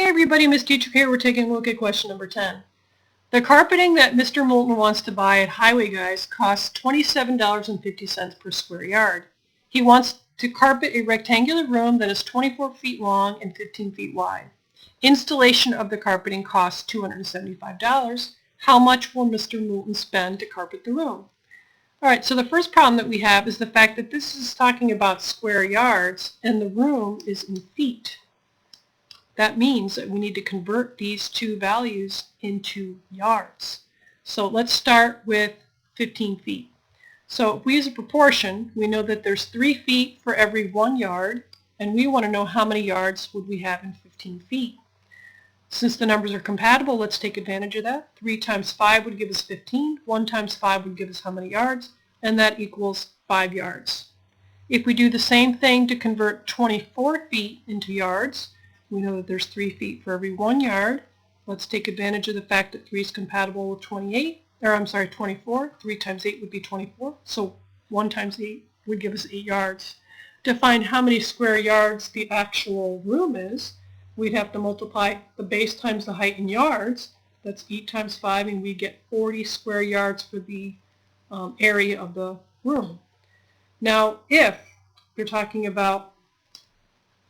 Hey everybody, Miss Teacher here. We're taking a look at question number 10. The carpeting that Mr. Moulton wants to buy at Highway Guys costs $27.50 per square yard. He wants to carpet a rectangular room that is 24 feet long and 15 feet wide. Installation of the carpeting costs $275. How much will Mr. Moulton spend to carpet the room? Alright, so the first problem that we have is the fact that this is talking about square yards and the room is in feet. That means that we need to convert these two values into yards. So let's start with 15 feet. So if we use a proportion, we know that there's 3 feet for every 1 yard, and we want to know how many yards would we have in 15 feet. Since the numbers are compatible, let's take advantage of that. 3 times 5 would give us 15. 1 times 5 would give us how many yards? And that equals 5 yards. If we do the same thing to convert 24 feet into yards, we know that there's 3 feet for every 1 yard. Let's take advantage of the fact that 3 is compatible with 24. 3 times 8 would be 24. So 1 times 8 would give us 8 yards. To find how many square yards the actual room is, we'd have to multiply the base times the height in yards. That's 8 times 5, and we get 40 square yards for the area of the room. Now, if you're talking about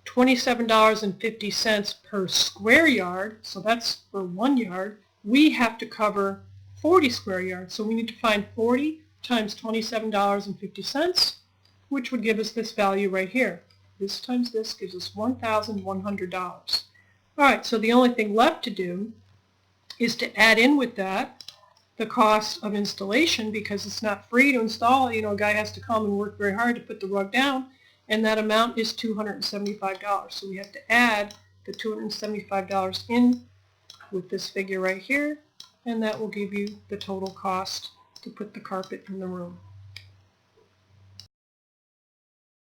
$27.50 per square yard, so that's for 1 yard, we have to cover 40 square yards. So we need to find 40 times $27.50, which would give us this value right here. This times this gives us $1,100. Alright, so the only thing left to do is to add in with that the cost of installation, because it's not free to install. You know, a guy has to come and work very hard to put the rug down, and that amount is $275. So we have to add the $275 in with this figure right here, and that will give you the total cost to put the carpet in the room.